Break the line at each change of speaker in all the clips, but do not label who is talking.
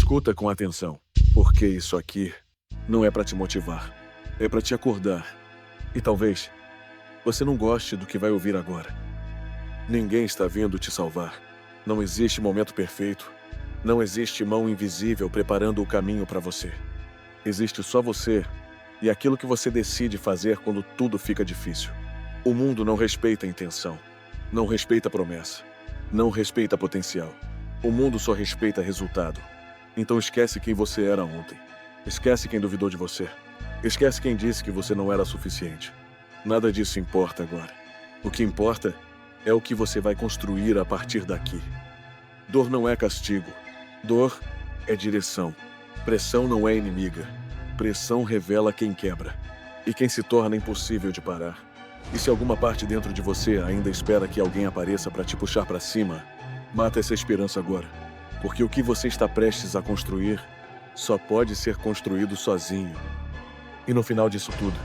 Escuta com atenção, porque isso aqui não é para te motivar, é para te acordar. E talvez você não goste do que vai ouvir agora. Ninguém está vindo te salvar. Não existe momento perfeito. Não existe mão invisível preparando o caminho para você. Existe só você e aquilo que você decide fazer quando tudo fica difícil. O mundo não respeita a intenção, não respeita a promessa, não respeita potencial. O mundo só respeita resultado. Então esquece quem você era ontem. Esquece quem duvidou de você. Esquece quem disse que você não era suficiente. Nada disso importa agora. O que importa é o que você vai construir a partir daqui. Dor não é castigo. Dor é direção. Pressão não é inimiga. Pressão revela quem quebra e quem se torna impossível de parar. E se alguma parte dentro de você ainda espera que alguém apareça para te puxar para cima, mata essa esperança agora. Porque o que você está prestes a construir só pode ser construído sozinho. E no final disso tudo,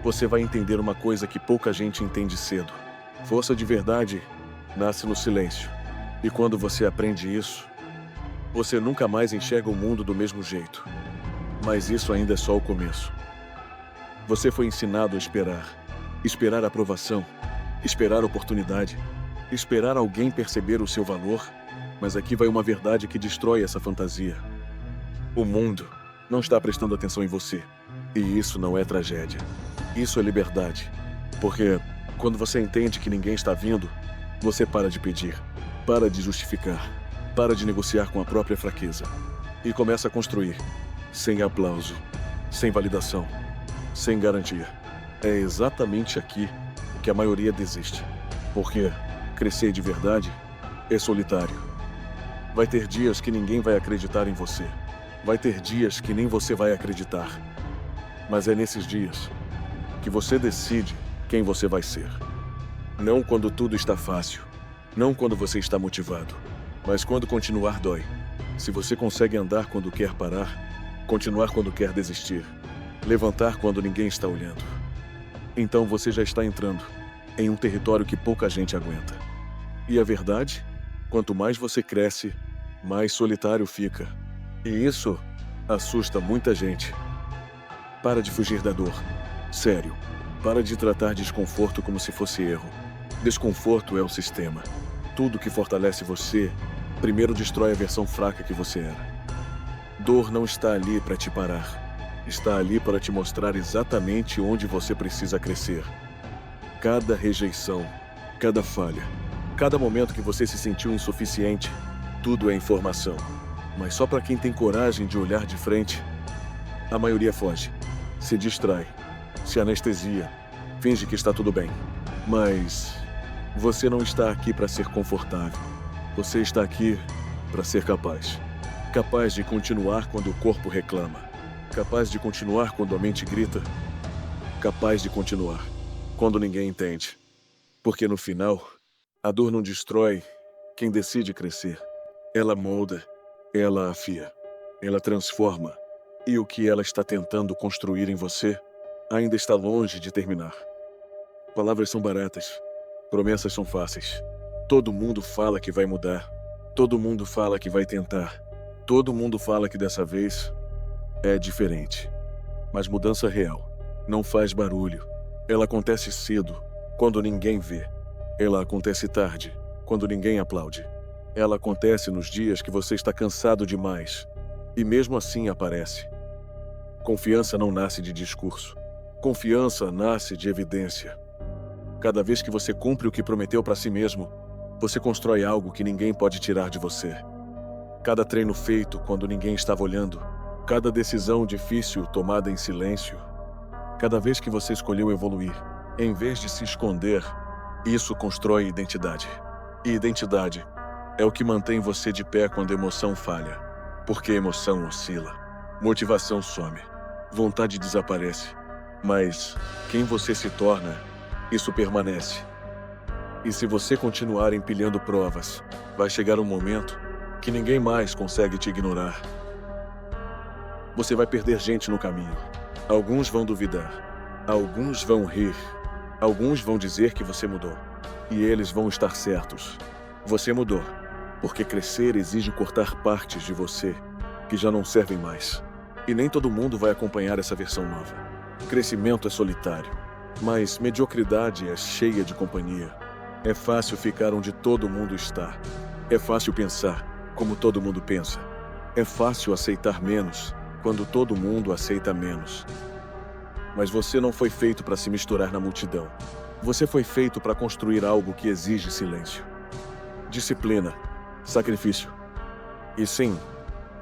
você vai entender uma coisa que pouca gente entende cedo. Força de verdade nasce no silêncio. E quando você aprende isso, você nunca mais enxerga o mundo do mesmo jeito. Mas isso ainda é só o começo. Você foi ensinado a esperar. Esperar aprovação. Esperar oportunidade. Esperar alguém perceber o seu valor. Mas aqui vai uma verdade que destrói essa fantasia. O mundo não está prestando atenção em você. E isso não é tragédia. Isso é liberdade. Porque quando você entende que ninguém está vindo, você para de pedir, para de justificar, para de negociar com a própria fraqueza e começa a construir, sem aplauso, sem validação, sem garantia. É exatamente aqui que a maioria desiste. Porque crescer de verdade é solitário. Vai ter dias que ninguém vai acreditar em você. Vai ter dias que nem você vai acreditar. Mas é nesses dias que você decide quem você vai ser. Não quando tudo está fácil. Não quando você está motivado. Mas quando continuar dói. Se você consegue andar quando quer parar, continuar quando quer desistir, levantar quando ninguém está olhando, então você já está entrando em um território que pouca gente aguenta. E a verdade? Quanto mais você cresce, mais solitário fica. E isso assusta muita gente. Para de fugir da dor. Sério. Para de tratar desconforto como se fosse erro. Desconforto é o sistema. Tudo que fortalece você, primeiro destrói a versão fraca que você era. Dor não está ali para te parar. Está ali para te mostrar exatamente onde você precisa crescer. Cada rejeição, cada falha, cada momento que você se sentiu insuficiente, tudo é informação. Mas só para quem tem coragem de olhar de frente, a maioria foge, se distrai, se anestesia, finge que está tudo bem. Mas você não está aqui para ser confortável. Você está aqui para ser capaz. Capaz de continuar quando o corpo reclama. Capaz de continuar quando a mente grita. Capaz de continuar quando ninguém entende. Porque no final, a dor não destrói quem decide crescer. Ela molda, ela afia, ela transforma. E o que ela está tentando construir em você ainda está longe de terminar. Palavras são baratas, promessas são fáceis. Todo mundo fala que vai mudar. Todo mundo fala que vai tentar. Todo mundo fala que dessa vez é diferente. Mas mudança real não faz barulho. Ela acontece cedo, quando ninguém vê. Ela acontece tarde, quando ninguém aplaude. Ela acontece nos dias que você está cansado demais. E mesmo assim aparece. Confiança não nasce de discurso. Confiança nasce de evidência. Cada vez que você cumpre o que prometeu para si mesmo, você constrói algo que ninguém pode tirar de você. Cada treino feito quando ninguém estava olhando, cada decisão difícil tomada em silêncio, cada vez que você escolheu evoluir, em vez de se esconder, isso constrói identidade. E identidade é o que mantém você de pé quando a emoção falha. Porque a emoção oscila, motivação some, vontade desaparece. Mas quem você se torna, isso permanece. E se você continuar empilhando provas, vai chegar um momento que ninguém mais consegue te ignorar. Você vai perder gente no caminho. Alguns vão duvidar. Alguns vão rir. Alguns vão dizer que você mudou. E eles vão estar certos. Você mudou. Porque crescer exige cortar partes de você. que já não servem mais. E nem todo mundo vai acompanhar essa versão nova. Crescimento é solitário, mas mediocridade é cheia de companhia. É fácil ficar onde todo mundo está. É fácil pensar como todo mundo pensa. É fácil aceitar menos quando todo mundo aceita menos. Mas você não foi feito para se misturar na multidão. Você foi feito para construir algo que exige silêncio. Disciplina, sacrifício. E sim,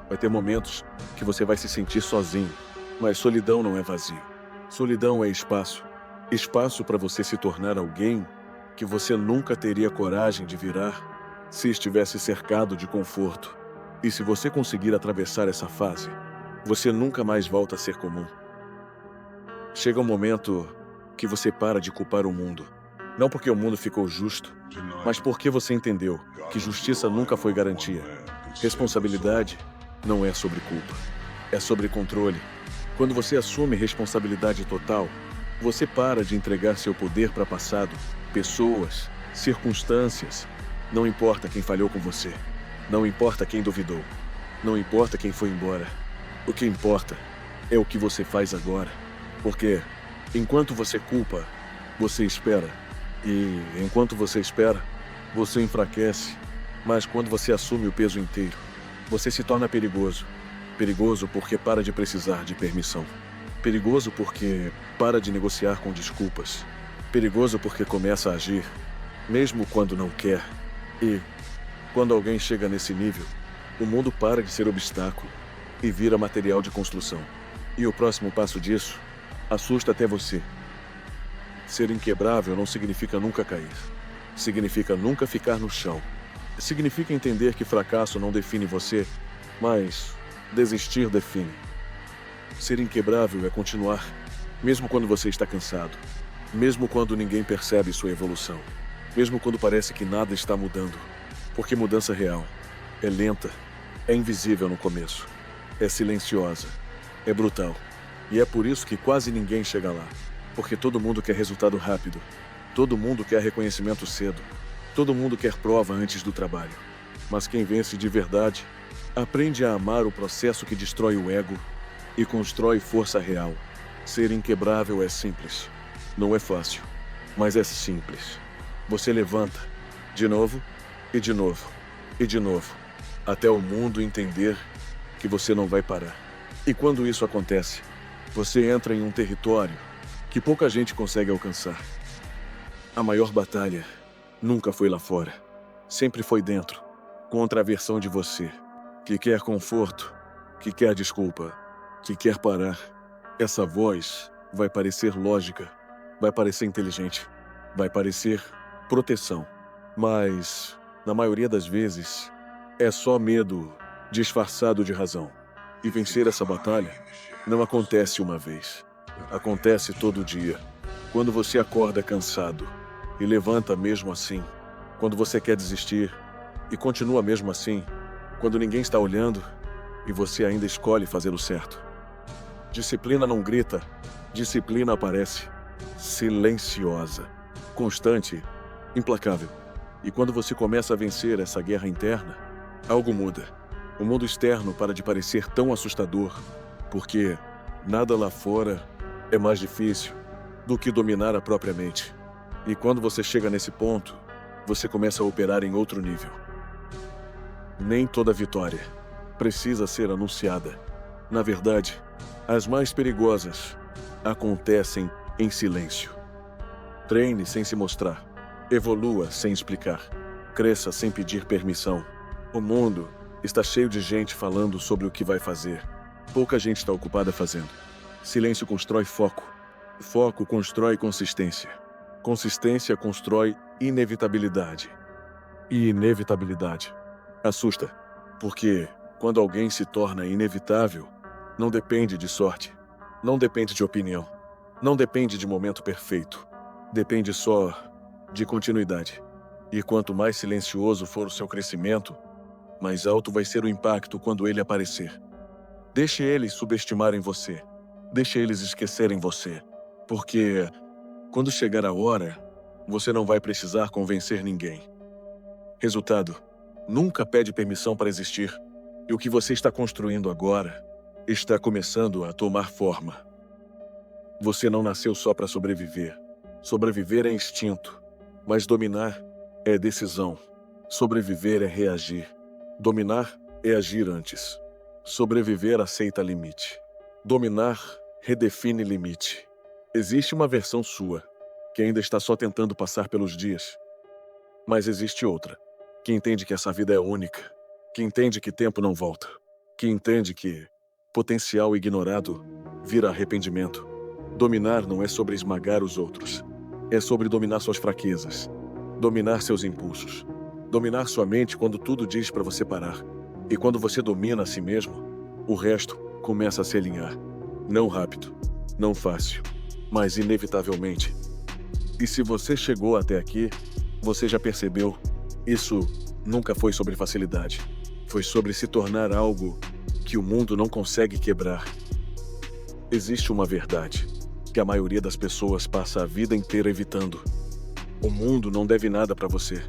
vai ter momentos que você vai se sentir sozinho, mas solidão não é vazio. Solidão é espaço. Espaço para você se tornar alguém que você nunca teria coragem de virar se estivesse cercado de conforto. E se você conseguir atravessar essa fase, você nunca mais volta a ser comum. Chega um momento que você para de culpar o mundo. Não porque o mundo ficou justo, mas porque você entendeu que justiça nunca foi garantia. Responsabilidade não é sobre culpa, é sobre controle. Quando você assume responsabilidade total, você para de entregar seu poder para passado, pessoas, circunstâncias. Não importa quem falhou com você, não importa quem duvidou, não importa quem foi embora. O que importa é o que você faz agora. Porque enquanto você culpa, você espera. E enquanto você espera, você enfraquece. Mas quando você assume o peso inteiro, você se torna perigoso. Perigoso porque para de precisar de permissão. Perigoso porque para de negociar com desculpas. Perigoso porque começa a agir, mesmo quando não quer. E quando alguém chega nesse nível, o mundo para de ser obstáculo e vira material de construção. E o próximo passo disso assusta até você. Ser inquebrável não significa nunca cair. Significa nunca ficar no chão. Significa entender que fracasso não define você, mas desistir define. Ser inquebrável é continuar, mesmo quando você está cansado. Mesmo quando ninguém percebe sua evolução. Mesmo quando parece que nada está mudando. Porque mudança real é lenta, é invisível no começo, é silenciosa, é brutal. E é por isso que quase ninguém chega lá. Porque todo mundo quer resultado rápido. Todo mundo quer reconhecimento cedo. Todo mundo quer prova antes do trabalho. Mas quem vence de verdade, aprende a amar o processo que destrói o ego e constrói força real. Ser inquebrável é simples. Não é fácil, mas é simples. Você levanta, de novo, e de novo, e de novo, até o mundo entender que você não vai parar. E quando isso acontece, você entra em um território que pouca gente consegue alcançar. A maior batalha nunca foi lá fora. Sempre foi dentro, contra a versão de você, que quer conforto, que quer desculpa, que quer parar. Essa voz vai parecer lógica, vai parecer inteligente, vai parecer proteção. Mas, na maioria das vezes, é só medo disfarçado de razão. E vencer essa batalha não acontece uma vez. Acontece todo dia. Quando você acorda cansado e levanta mesmo assim. Quando você quer desistir e continua mesmo assim. Quando ninguém está olhando e você ainda escolhe fazer o certo. Disciplina não grita, disciplina aparece. Silenciosa, constante, implacável. E quando você começa a vencer essa guerra interna, algo muda. O mundo externo para de parecer tão assustador, porque nada lá fora é mais difícil do que dominar a própria mente. E quando você chega nesse ponto, você começa a operar em outro nível. Nem toda vitória precisa ser anunciada. Na verdade, as mais perigosas acontecem em silêncio. Treine sem se mostrar. Evolua sem explicar. Cresça sem pedir permissão. O mundo está cheio de gente falando sobre o que vai fazer. Pouca gente está ocupada fazendo. Silêncio constrói foco. Foco constrói consistência. Consistência constrói inevitabilidade. E inevitabilidade assusta. Porque quando alguém se torna inevitável, não depende de sorte. Não depende de opinião. Não depende de momento perfeito. Depende só de continuidade. E quanto mais silencioso for o seu crescimento, mais alto vai ser o impacto quando ele aparecer. Deixe eles subestimarem você. Deixe eles esquecerem você. Porque quando chegar a hora, você não vai precisar convencer ninguém. Resultado: nunca pede permissão para existir. E o que você está construindo agora está começando a tomar forma. Você não nasceu só para sobreviver. Sobreviver é instinto, mas dominar é decisão. Sobreviver é reagir. Dominar é agir antes. Sobreviver aceita limite. Dominar redefine limite. Existe uma versão sua, que ainda está só tentando passar pelos dias. Mas existe outra, que entende que essa vida é única, que entende que tempo não volta, que entende que potencial ignorado vira arrependimento. Dominar não é sobre esmagar os outros. É sobre dominar suas fraquezas, dominar seus impulsos, dominar sua mente quando tudo diz para você parar. E quando você domina a si mesmo, o resto começa a se alinhar. Não rápido, não fácil, mas inevitavelmente. E se você chegou até aqui, você já percebeu, isso nunca foi sobre facilidade. Foi sobre se tornar algo que o mundo não consegue quebrar. Existe uma verdade que a maioria das pessoas passa a vida inteira evitando. O mundo não deve nada para você.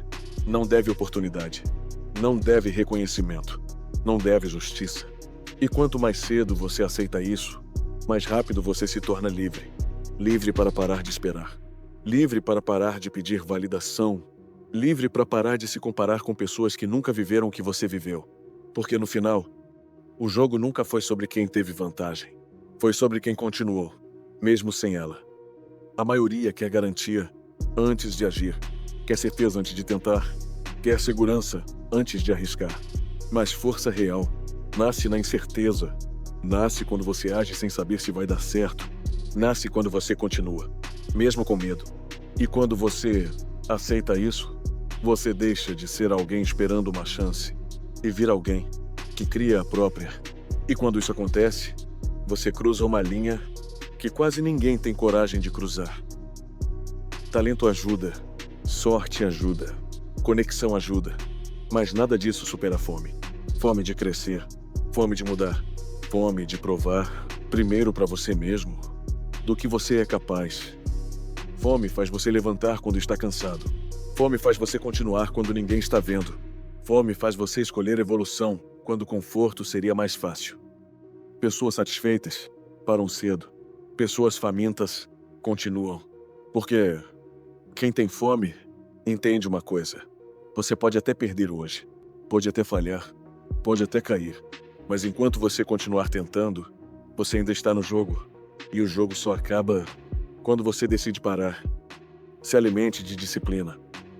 Não deve oportunidade. Não deve reconhecimento. Não deve justiça. E quanto mais cedo você aceita isso, mais rápido você se torna livre. Livre para parar de esperar. Livre para parar de pedir validação. Livre para parar de se comparar com pessoas que nunca viveram o que você viveu. Porque no final, o jogo nunca foi sobre quem teve vantagem. Foi sobre quem continuou, mesmo sem ela. A maioria quer garantia antes de agir. Quer certeza antes de tentar. Quer segurança antes de arriscar. Mas força real nasce na incerteza. Nasce quando você age sem saber se vai dar certo. Nasce quando você continua, mesmo com medo. E quando você aceita isso, você deixa de ser alguém esperando uma chance e vira alguém que cria a própria. E quando isso acontece, você cruza uma linha que quase ninguém tem coragem de cruzar. Talento ajuda, sorte ajuda, conexão ajuda, mas nada disso supera a fome. Fome de crescer, fome de mudar, fome de provar, primeiro para você mesmo, do que você é capaz. Fome faz você levantar quando está cansado. Fome faz você continuar quando ninguém está vendo. Fome faz você escolher evolução quando o conforto seria mais fácil. Pessoas satisfeitas param cedo. Pessoas famintas continuam. Porque quem tem fome entende uma coisa. Você pode até perder hoje, pode até falhar, pode até cair. Mas enquanto você continuar tentando, você ainda está no jogo. E o jogo só acaba quando você decide parar. Se alimente de disciplina.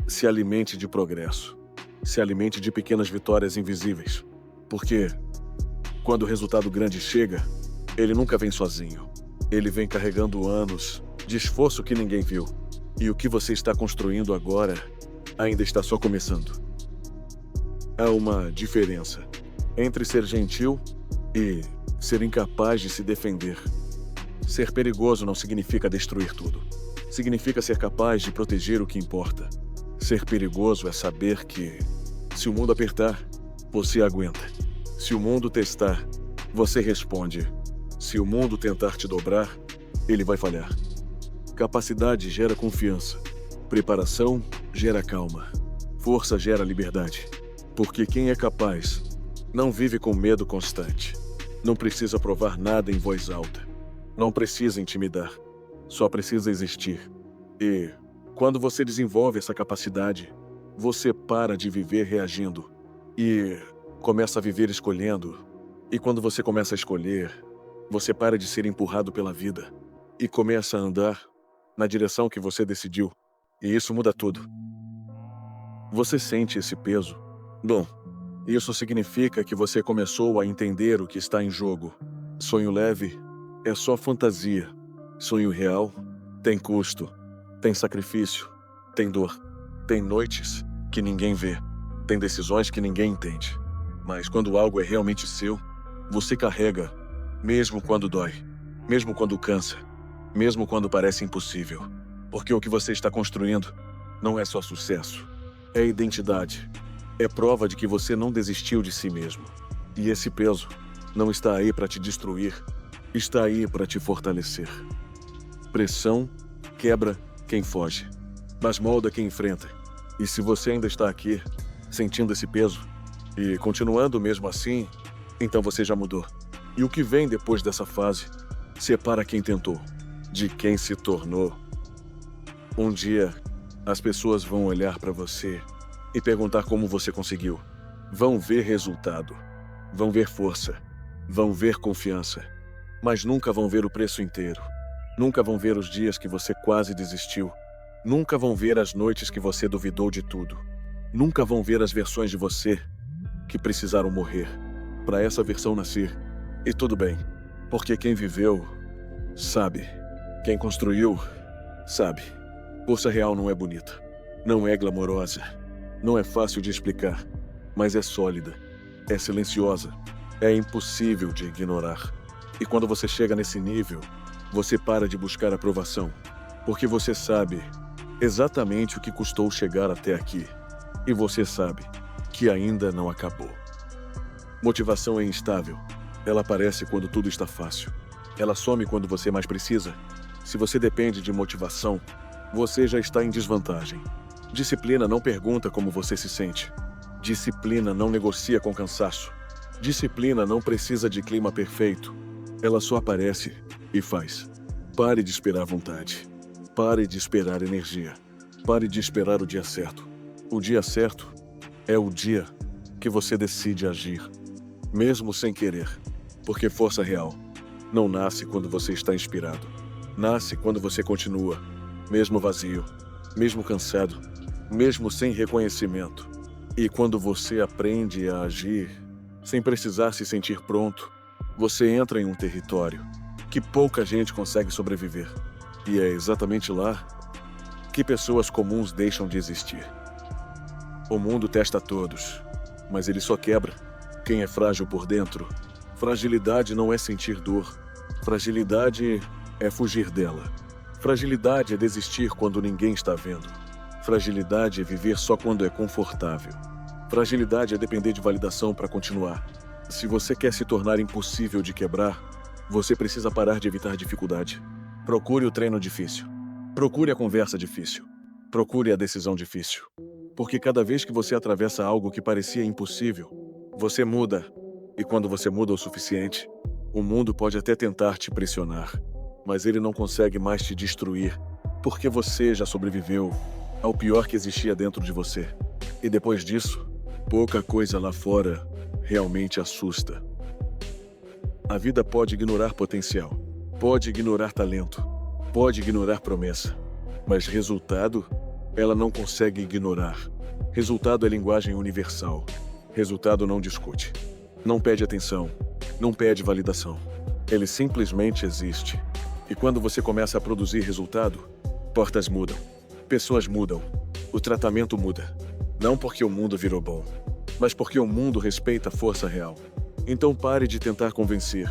Se alimente de progresso. Se alimente de pequenas vitórias invisíveis. Porque quando o resultado grande chega, ele nunca vem sozinho. Ele vem carregando anos de esforço que ninguém viu. E o que você está construindo agora ainda está só começando. Há uma diferença entre ser gentil e ser incapaz de se defender. Ser perigoso não significa destruir tudo. Significa ser capaz de proteger o que importa. Ser perigoso é saber que, se o mundo apertar, você aguenta. Se o mundo testar, você responde. Se o mundo tentar te dobrar, ele vai falhar. Capacidade gera confiança. Preparação gera calma. Força gera liberdade. Porque quem é capaz não vive com medo constante. Não precisa provar nada em voz alta. Não precisa intimidar. Só precisa existir. E, quando você desenvolve essa capacidade, você para de viver reagindo. E começa a viver escolhendo. E quando você começa a escolher, você para de ser empurrado pela vida. E começa a andar na direção que você decidiu. E isso muda tudo. Você sente esse peso? Bom, isso significa que você começou a entender o que está em jogo. Sonho leve é só fantasia. Sonho real tem custo, tem sacrifício, tem dor, tem noites que ninguém vê, tem decisões que ninguém entende. Mas quando algo é realmente seu, você carrega, mesmo quando dói, mesmo quando cansa, mesmo quando parece impossível. Porque o que você está construindo não é só sucesso, é identidade. É prova de que você não desistiu de si mesmo. E esse peso não está aí para te destruir, está aí para te fortalecer. Pressão quebra quem foge, mas molda quem enfrenta. E se você ainda está aqui, sentindo esse peso, E continuando mesmo assim, então você já mudou. E o que vem depois dessa fase separa quem tentou de quem se tornou. Um dia, as pessoas vão olhar para você e perguntar como você conseguiu. Vão ver resultado, vão ver força, vão ver confiança, mas nunca vão ver o preço inteiro. Nunca vão ver os dias que você quase desistiu. Nunca vão ver as noites que você duvidou de tudo. Nunca vão ver as versões de você que precisaram morrer para essa versão nascer. E tudo bem, porque quem viveu, sabe. Quem construiu, sabe. Força real não é bonita, não é glamourosa, não é fácil de explicar, mas é sólida, é silenciosa, é impossível de ignorar. E quando você chega nesse nível, você para de buscar aprovação, porque você sabe exatamente o que custou chegar até aqui. E você sabe que ainda não acabou. Motivação é instável. Ela aparece quando tudo está fácil. Ela some quando você mais precisa. Se você depende de motivação, você já está em desvantagem. Disciplina não pergunta como você se sente. Disciplina não negocia com cansaço. Disciplina não precisa de clima perfeito. Ela só aparece e faz. Pare de esperar vontade. Pare de esperar energia. Pare de esperar o dia certo. O dia certo é o dia que você decide agir, mesmo sem querer. Porque força real não nasce quando você está inspirado. Nasce quando você continua, mesmo vazio, mesmo cansado, mesmo sem reconhecimento. E quando você aprende a agir, sem precisar se sentir pronto, você entra em um território que pouca gente consegue sobreviver. E é exatamente lá que pessoas comuns deixam de existir. O mundo testa todos, mas ele só quebra quem é frágil por dentro. Fragilidade não é sentir dor. Fragilidade é fugir dela. Fragilidade é desistir quando ninguém está vendo. Fragilidade é viver só quando é confortável. Fragilidade é depender de validação para continuar. Se você quer se tornar impossível de quebrar, você precisa parar de evitar dificuldade. Procure o treino difícil. Procure a conversa difícil. Procure a decisão difícil. Porque cada vez que você atravessa algo que parecia impossível, você muda. E quando você muda o suficiente, o mundo pode até tentar te pressionar, mas ele não consegue mais te destruir, porque você já sobreviveu ao pior que existia dentro de você. E depois disso, pouca coisa lá fora realmente assusta. A vida pode ignorar potencial, pode ignorar talento, pode ignorar promessa, mas resultado, ela não consegue ignorar. Resultado é linguagem universal. Resultado não discute, não pede atenção, não pede validação. Ele simplesmente existe. E quando você começa a produzir resultado, portas mudam, pessoas mudam, o tratamento muda. Não porque o mundo virou bom, mas porque o mundo respeita a força real. Então pare de tentar convencer,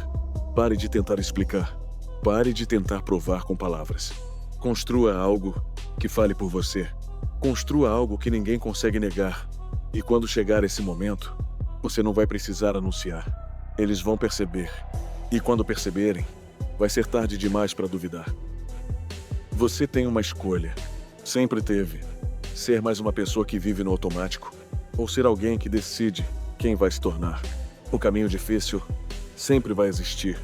pare de tentar explicar, pare de tentar provar com palavras. Construa algo que fale por você. Construa algo que ninguém consegue negar. E quando chegar esse momento, você não vai precisar anunciar. Eles vão perceber. E quando perceberem, vai ser tarde demais para duvidar. Você tem uma escolha. Sempre teve. Ser mais uma pessoa que vive no automático, ou ser alguém que decide quem vai se tornar. O caminho difícil sempre vai existir.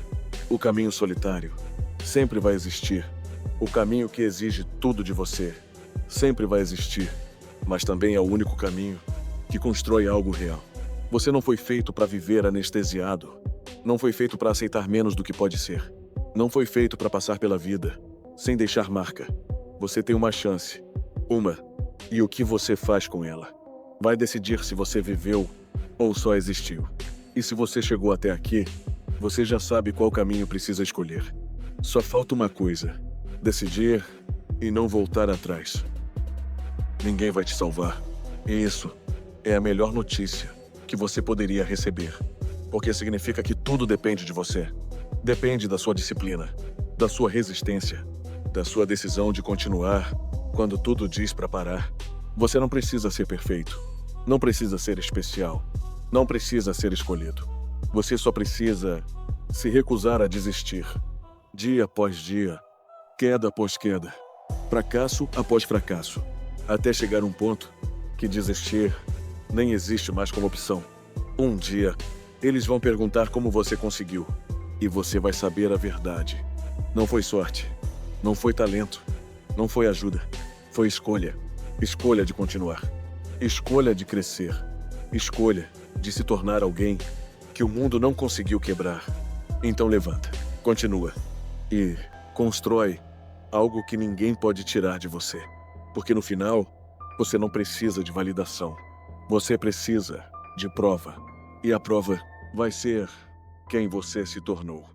O caminho solitário sempre vai existir. O caminho que exige tudo de você sempre vai existir. Mas também é o único caminho que constrói algo real. Você não foi feito para viver anestesiado. Não foi feito para aceitar menos do que pode ser. Não foi feito para passar pela vida sem deixar marca. Você tem uma chance. Uma. E o que você faz com ela vai decidir se você viveu ou só existiu. E se você chegou até aqui, você já sabe qual caminho precisa escolher. Só falta uma coisa: decidir e não voltar atrás. Ninguém vai te salvar. E isso é a melhor notícia que você poderia receber. Porque significa que tudo depende de você. Depende da sua disciplina, da sua resistência, da sua decisão de continuar quando tudo diz para parar. Você não precisa ser perfeito. Não precisa ser especial. Não precisa ser escolhido. Você só precisa se recusar a desistir. Dia após dia, queda após queda, fracasso após fracasso, até chegar a um ponto que desistir nem existe mais como opção. Um dia, eles vão perguntar como você conseguiu. E você vai saber a verdade. Não foi sorte. Não foi talento. Não foi ajuda. Foi escolha. Escolha de continuar. Escolha de crescer. Escolha de se tornar alguém que o mundo não conseguiu quebrar. Então levanta, continua e constrói algo que ninguém pode tirar de você. Porque no final, você não precisa de validação. Você precisa de prova. E a prova vai ser quem você se tornou.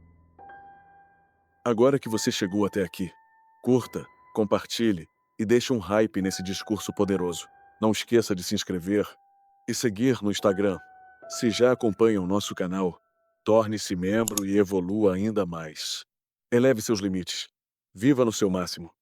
Agora que você chegou até aqui, curta, compartilhe e deixe um hype nesse discurso poderoso. Não esqueça de se inscrever e seguir no Instagram. Se já acompanha o nosso canal, torne-se membro e evolua ainda mais. Eleve seus limites. Viva no seu máximo.